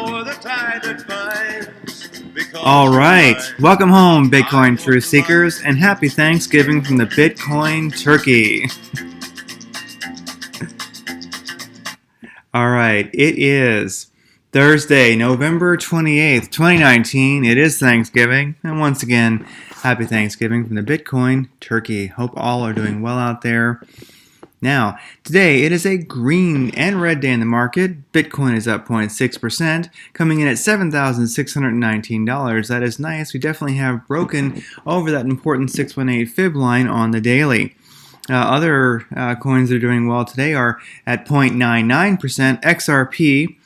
for the tide that binds. All right, welcome home, Bitcoin truth seekers, and happy Thanksgiving from the Bitcoin turkey. All right, it is Thursday, November 28th, 2019. It is Thanksgiving, and once again, happy Thanksgiving from the Bitcoin turkey. Hope all are doing well out there. Now, today it is a green and red day in the market. Bitcoin is up 0.6%, coming in at $7,619. That is nice. We definitely have broken over that important 618 fib line on the daily. Other coins that are doing well today are at 0.99%. XRP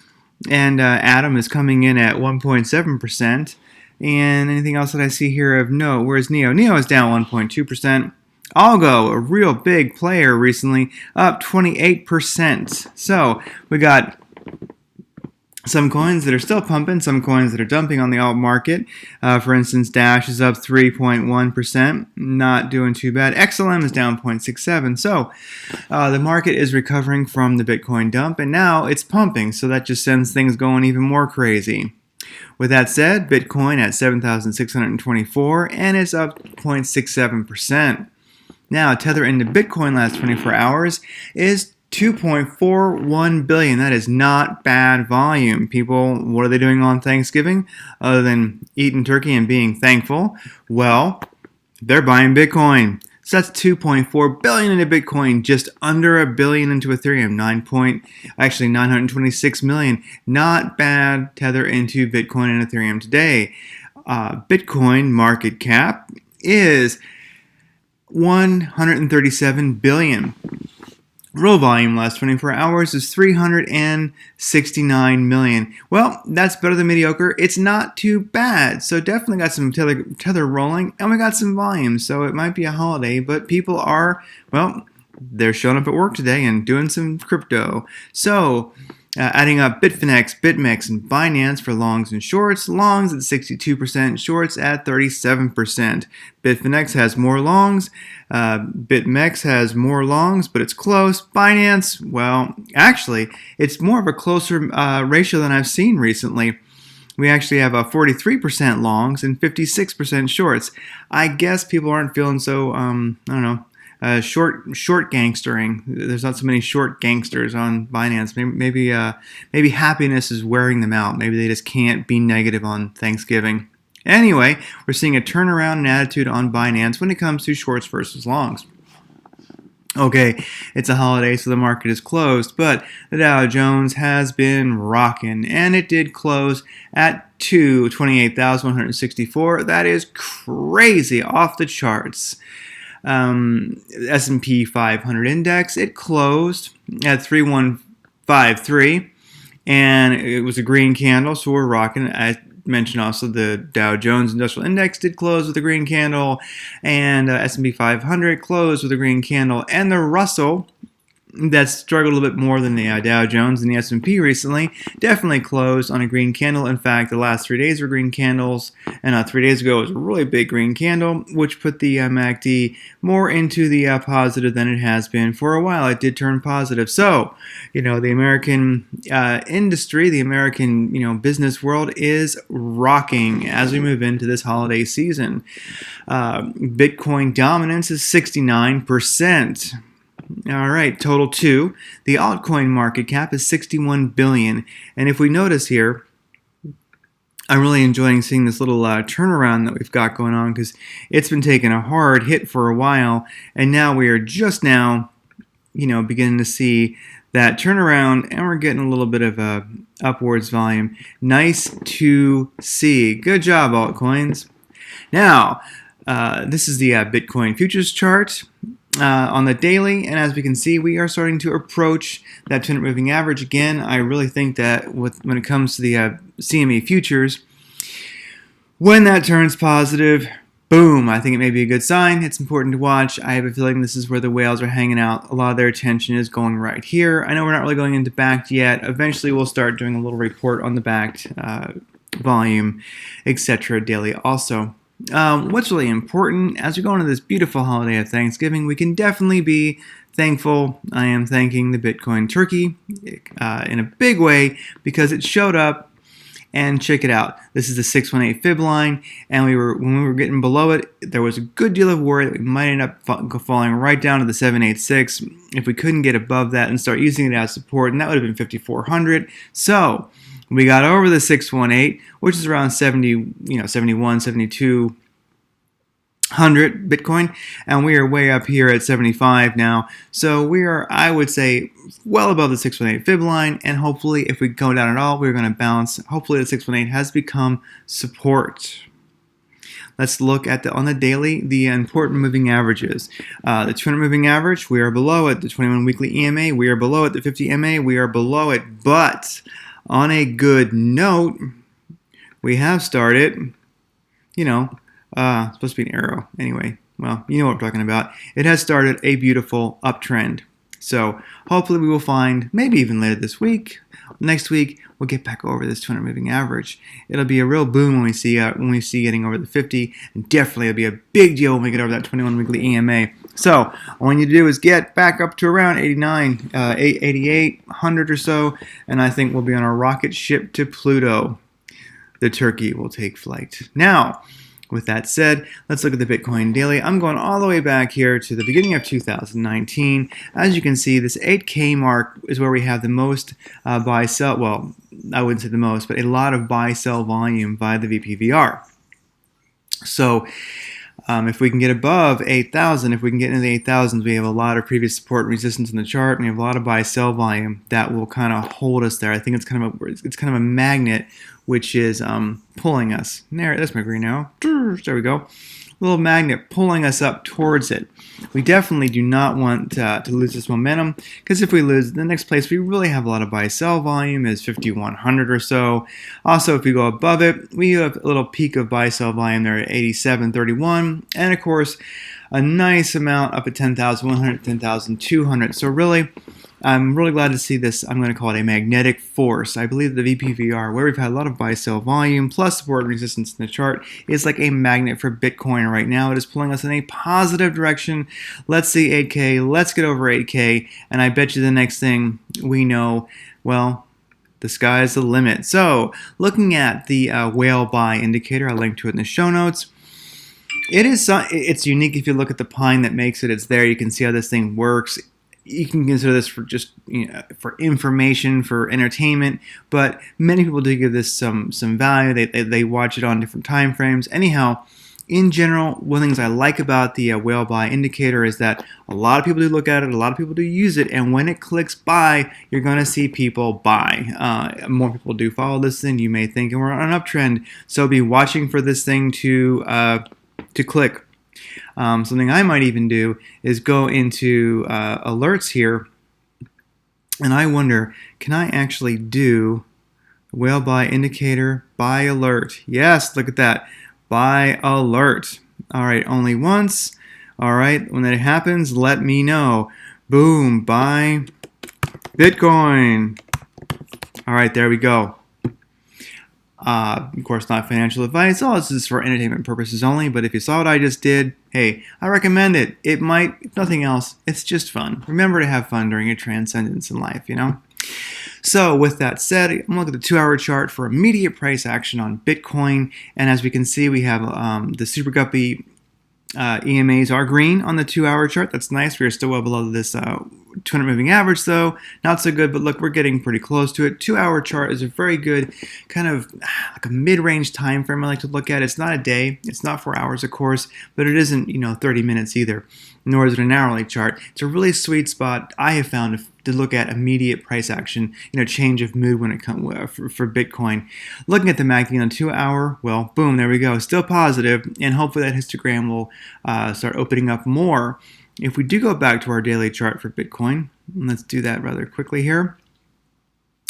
and Atom is coming in at 1.7%. And anything else that I see here of note? Where's Neo? Neo is down 1.2%. Algo, a real big player recently, up 28%. So we got some coins that are still pumping, some coins that are dumping on the alt market. For instance, Dash is up 3.1%, not doing too bad. XLM is down 0.67%. So the market is recovering from the Bitcoin dump, and now it's pumping. So that just sends things going even more crazy. With that said, Bitcoin at 7,624, and it's up 0.67%. Now, Tether into Bitcoin last 24 hours is 2.41 billion. That is not bad volume. People, what are they doing on Thanksgiving other than eating turkey and being thankful? Well, they're buying Bitcoin. So that's 2.4 billion into Bitcoin, just under a billion into Ethereum, 926 million. Not bad Tether into Bitcoin and Ethereum today. Bitcoin market cap is 137 billion. Real volume last 24 hours is 369 million. Well, that's better than mediocre. It's not too bad. So definitely got some tether rolling, and we got some volume. So it might be a holiday, but people are, well, they're showing up at work today and doing some crypto. So adding up Bitfinex, BitMEX, and Binance for longs and shorts. Longs at 62%, shorts at 37%. Bitfinex has more longs. BitMEX has more longs, but it's close. Binance, well, actually, it's more of a closer ratio than I've seen recently. We actually have 43% longs and 56% shorts. I guess people aren't feeling so, I don't know, short gangstering. There's not so many short gangsters on Binance. Maybe happiness is wearing them out. Maybe they just can't be negative on Thanksgiving. Anyway, we're seeing a turnaround in attitude on Binance when it comes to shorts versus longs. Okay, it's a holiday, so the market is closed, but the Dow Jones has been rocking, and it did close at 28,164. That is crazy, off the charts. S&P 500 index, it closed at 3153, and it was a green candle, so we're rocking. I mentioned also the Dow Jones Industrial Index did close with a green candle, and S&P 500 closed with a green candle, and the Russell, that struggled a little bit more than the Dow Jones and the S&P recently, definitely closed on a green candle. In fact, the last 3 days were green candles, and 3 days ago it was a really big green candle, which put the MACD more into the positive than it has been for a while. It did turn positive. So, the American industry, the American, business world is rocking as we move into this holiday season. Bitcoin dominance is 69%. All right, total 2. The altcoin market cap is 61 billion. And if we notice here, I'm really enjoying seeing this little turnaround that we've got going on, because it's been taking a hard hit for a while, and now we are just now, beginning to see that turnaround, and we're getting a little bit of a upwards volume. Nice to see. Good job, altcoins. Now, this is the Bitcoin futures chart. On the daily, and as we can see, we are starting to approach that 200 moving average again. I really think that when it comes to the CME futures, when that turns positive, boom, I think it may be a good sign. It's important to watch. I have a feeling this is where the whales are hanging out. A lot of their attention is going right here. I know we're not really going into backed yet. Eventually, we'll start doing a little report on the backed volume, etc. daily also. What's really important as we go into this beautiful holiday of Thanksgiving, we can definitely be thankful. I am thanking the Bitcoin turkey in a big way, because it showed up And check it out. This is the 618 fib line, and when we were getting below it, there was a good deal of worry that we might end up falling right down to the 786 if we couldn't get above that and start using it as support, and that would have been 5,400. So we got over the 618, which is around 71, 72. 100 Bitcoin, and we are way up here at 75 now. So we are, I would say, well above the 618 fib line, and hopefully if we go down at all, we're going to bounce. Hopefully the 618 has become support. Let's look at on the daily, the important moving averages. The 200 moving average, we are below it. The 21 weekly EMA, we are below it. The 50 MA, we are below it. But on a good note, we have started, supposed to be an arrow. Anyway, well, you know what I'm talking about. It has started a beautiful uptrend. So hopefully we will find, maybe even later this week, next week, we'll get back over this 200 moving average. It'll be a real boom when we see getting over the 50, and definitely it'll be a big deal when we get over that 21 weekly EMA. So all we need to do is get back up to around 89, 88, 100 or so, and I think we'll be on a rocket ship to Pluto. The turkey will take flight. Now, with that said, let's look at the Bitcoin daily. I'm going all the way back here to the beginning of 2019. As you can see, this 8K mark is where we have the most buy-sell, well, I wouldn't say the most, but a lot of buy-sell volume by the VPVR. So if we can get above 8,000, if we can get into the 8,000s, we have a lot of previous support and resistance in the chart, and we have a lot of buy-sell volume that will kind of hold us there. I think it's kind of a magnet which is pulling us. There's my green arrow. There we go. A little magnet pulling us up towards it. We definitely do not want to lose this momentum, because if we lose, the next place we really have a lot of buy-sell volume is 5,100 or so. Also, if we go above it, we have a little peak of buy-sell volume there at 87.31, and of course, a nice amount up at 10,100, 10,200. So really, I'm really glad to see this. I'm going to call it a magnetic force. I believe the VPVR, where we've had a lot of buy-sell volume plus support and resistance in the chart, is like a magnet for Bitcoin right now. It is pulling us in a positive direction. Let's see 8K. Let's get over 8K. And I bet you the next thing we know, well, the sky's the limit. So looking at the whale buy indicator, I'll link to it in the show notes. It's unique if you look at the pine that makes it. It's there. You can see how this thing works. You can consider this for just for information, for entertainment, but many people do give this some value. They watch it on different time frames. Anyhow, in general, one of the things I like about the whale buy indicator is that a lot of people do look at it, a lot of people do use it, and when it clicks buy, you're going to see people buy. More people do follow this than you may think, and we're on an uptrend. So be watching for this thing to click. Something I might even do is go into alerts here, and I wonder, can I actually do whale buy indicator, buy alert? Yes, look at that, buy alert. All right, only once. All right, when that happens, let me know. Boom, buy Bitcoin. All right, there we go. Of course, not financial advice. All this is for entertainment purposes only. But if you saw what I just did, hey, I recommend it. It might, if nothing else, it's just fun. Remember to have fun during your transcendence in life, So with that said, I'm going to look at the 2-hour chart for immediate price action on Bitcoin. And as we can see, we have the Super Guppy EMAs are green on the 2-hour chart. That's nice. We are still well below this 200 moving average, though. Not so good, but look, we're getting pretty close to it. 2-hour chart is a very good kind of like a mid-range time frame I like to look at. It's not a day. It's not 4 hours, of course, but it isn't 30 minutes either, nor is it an hourly chart. It's a really sweet spot I have found to look at immediate price action, change of mood when it comes for Bitcoin. Looking at the MACD on 2-hour, well, boom, there we go, still positive, and hopefully that histogram will start opening up more. If we do go back to our daily chart for Bitcoin, let's do that rather quickly here.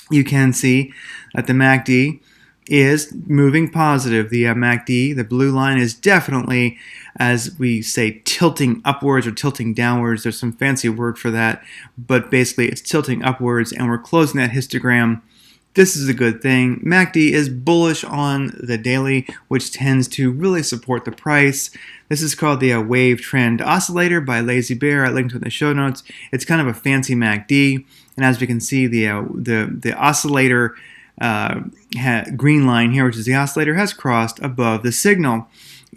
You can see that the MACD is moving positive. The MACD, the blue line, is definitely, as we say, tilting upwards or tilting downwards. There's some fancy word for that, but basically it's tilting upwards, and we're closing that histogram. This is a good thing. MACD is bullish on the daily, which tends to really support the price. This is called the Wave Trend Oscillator by Lazy Bear. I linked to it in the show notes. It's kind of a fancy MACD, and as we can see, the oscillator green line here, which is the oscillator, has crossed above the signal.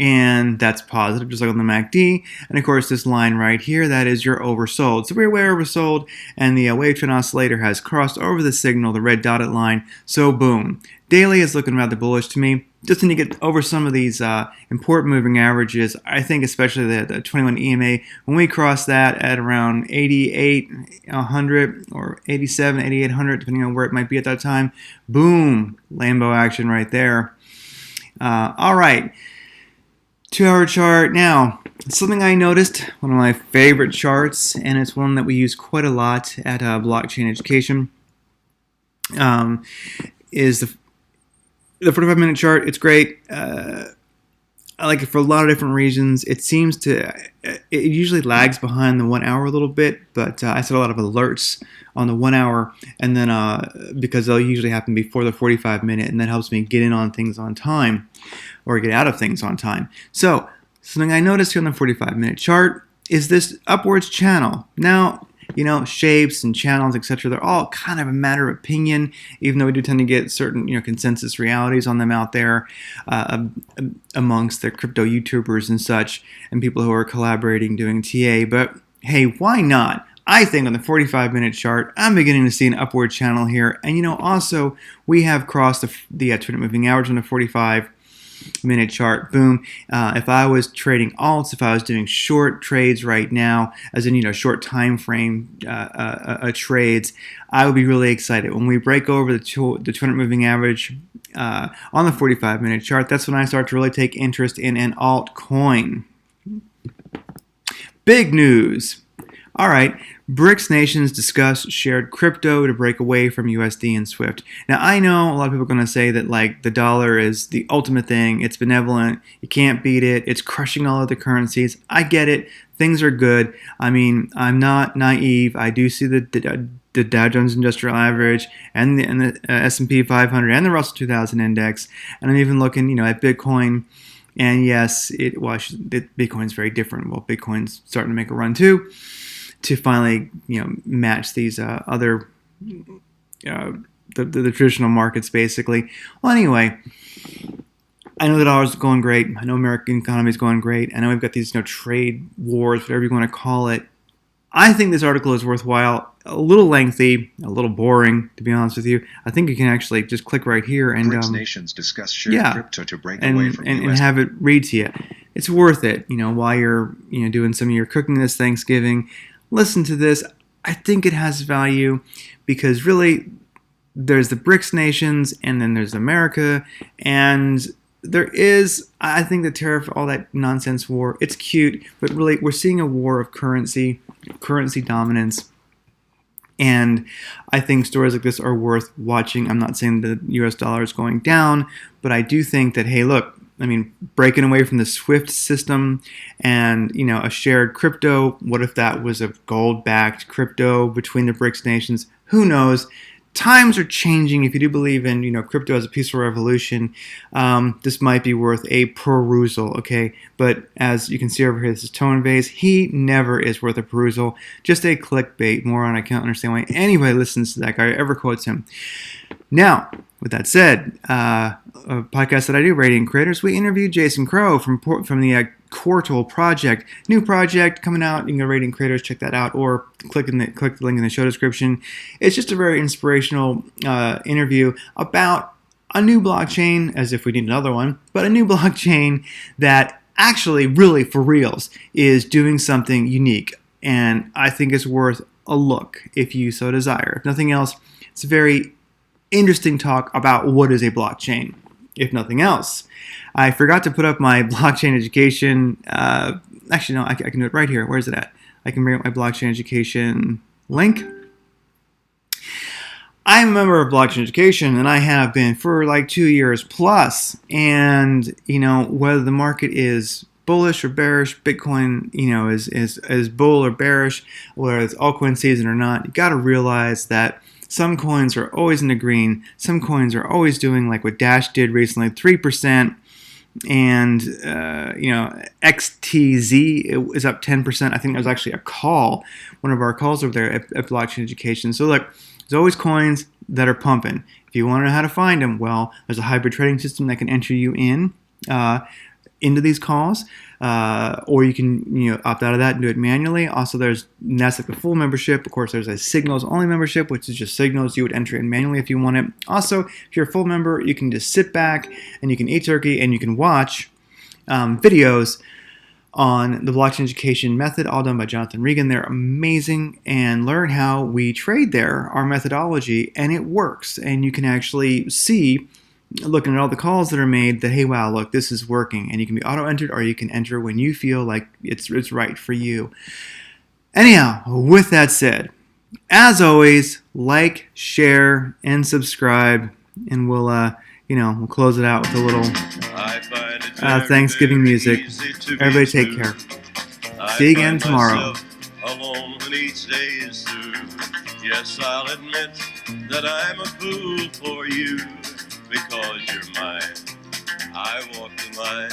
And that's positive, just like on the MACD. And of course, this line right here, that is your oversold. So we're way oversold, and the wave trend oscillator has crossed over the signal, the red dotted line. So boom. Daily is looking rather bullish to me. Just need to get over some of these important moving averages. I think especially the 21 EMA, when we cross that at around 8,800 or 87, 8,800, depending on where it might be at that time, boom, Lambo action right there. All right. 2-hour chart. Now, something I noticed, one of my favorite charts, and it's one that we use quite a lot at blockchain education, is the 45-minute chart. It's great. I like it for a lot of different reasons. It seems to, it usually lags behind the 1 hour a little bit, but I set a lot of alerts on the 1 hour, and then because they'll usually happen before the 45-minute, and that helps me get in on things on time or get out of things on time. So something I noticed here on the 45-minute chart is this upwards channel. Now, you know, shapes and channels, etc., they're all kind of a matter of opinion, even though we do tend to get certain, consensus realities on them out there amongst the crypto YouTubers and such, and people who are collaborating doing TA. But hey, why not? I think on the 45-minute chart, I'm beginning to see an upward channel here. And, also, we have crossed the 200 moving average on the 45-minute chart. Boom. If I was trading alts, if I was doing short trades right now, as in, short time frame trades, I would be really excited. When we break over the 200 moving average on the 45-minute chart, that's when I start to really take interest in an altcoin. Big news. All right, BRICS nations discuss shared crypto to break away from USD and SWIFT. Now, I know a lot of people are going to say that, the dollar is the ultimate thing. It's benevolent. You can't beat it. It's crushing all other currencies. I get it. Things are good. I mean, I'm not naive. I do see the Dow Jones Industrial Average and the S&P 500 and the Russell 2000 Index. And I'm even looking, at Bitcoin. And yes, Bitcoin's very different. Well, Bitcoin's starting to make a run too, to finally, match these other, the traditional markets, basically. Well, anyway, I know the dollar's going great. I know American economy is going great. I know we've got these, trade wars, whatever you want to call it. I think this article is worthwhile. A little lengthy, a little boring, to be honest with you. I think you can actually just click right here and BRICS nations discuss shared crypto to break away from and have it read to you. It's worth it, while you're doing some of your cooking this Thanksgiving. Listen to this. I think it has value because really there's the BRICS nations and then there's America, and there is, I think, the tariff, all that nonsense war. It's cute, but really we're seeing a war of currency dominance. And I think stories like this are worth watching. I'm not saying the US dollar is going down, but I do think that, hey, look, breaking away from the SWIFT system and, a shared crypto, what if that was a gold-backed crypto between the BRICS nations? Who knows? Times are changing. If you do believe in, crypto as a peaceful revolution, this might be worth a perusal, okay? But as you can see over here, this is Tone Vase. He never is worth a perusal. Just a clickbait moron. I can't understand why anybody listens to that guy or ever quotes him. Now, with that said, a podcast that I do, Rating Creators, we interviewed Jason Crow from the Quartal project. New project coming out. You can go to Rating Creators, check that out, or click the link in the show description. It's just a very inspirational interview about a new blockchain, as if we need another one, but a new blockchain that actually, really, for reals, is doing something unique. And I think it's worth a look if you so desire. If nothing else, it's a very interesting talk about what is a blockchain, if nothing else. I forgot to put up my blockchain education. Actually, no, I can do it right here. Where is it at? I can bring up my blockchain education link. I'm a member of blockchain education, and I have been for 2 years plus. And, whether the market is bullish or bearish, Bitcoin, is bull or bearish, whether it's altcoin season or not, you got to realize that some coins are always in the green. Some coins are always doing like what Dash did recently, 3%. And, XTZ is up 10%. I think that was actually a call, one of our calls over there at Blockchain Education. So look, there's always coins that are pumping. If you want to know how to find them, well, there's a hybrid trading system that can enter you into these calls, or you can opt out of that and do it manually. Also, that's like the full membership. Of course, there's a Signals only membership, which is just Signals. You would enter in manually if you want it. Also, if you're a full member, you can just sit back and you can eat turkey and you can watch videos on the blockchain education method, all done by Jonathan Regan. They're amazing, and learn how we trade there, our methodology, and it works. And you can actually see, looking at all the calls that are made, that, hey, wow, look, this is working. And you can be auto-entered, or you can enter when you feel like it's right for you. Anyhow, with that said, as always, like, share, and subscribe, and we'll close it out with a little Thanksgiving music. Everybody take care. See you again tomorrow. Alone when each day is through. Yes, I'll admit that I'm a fool for you, because you're mine. I walk the line.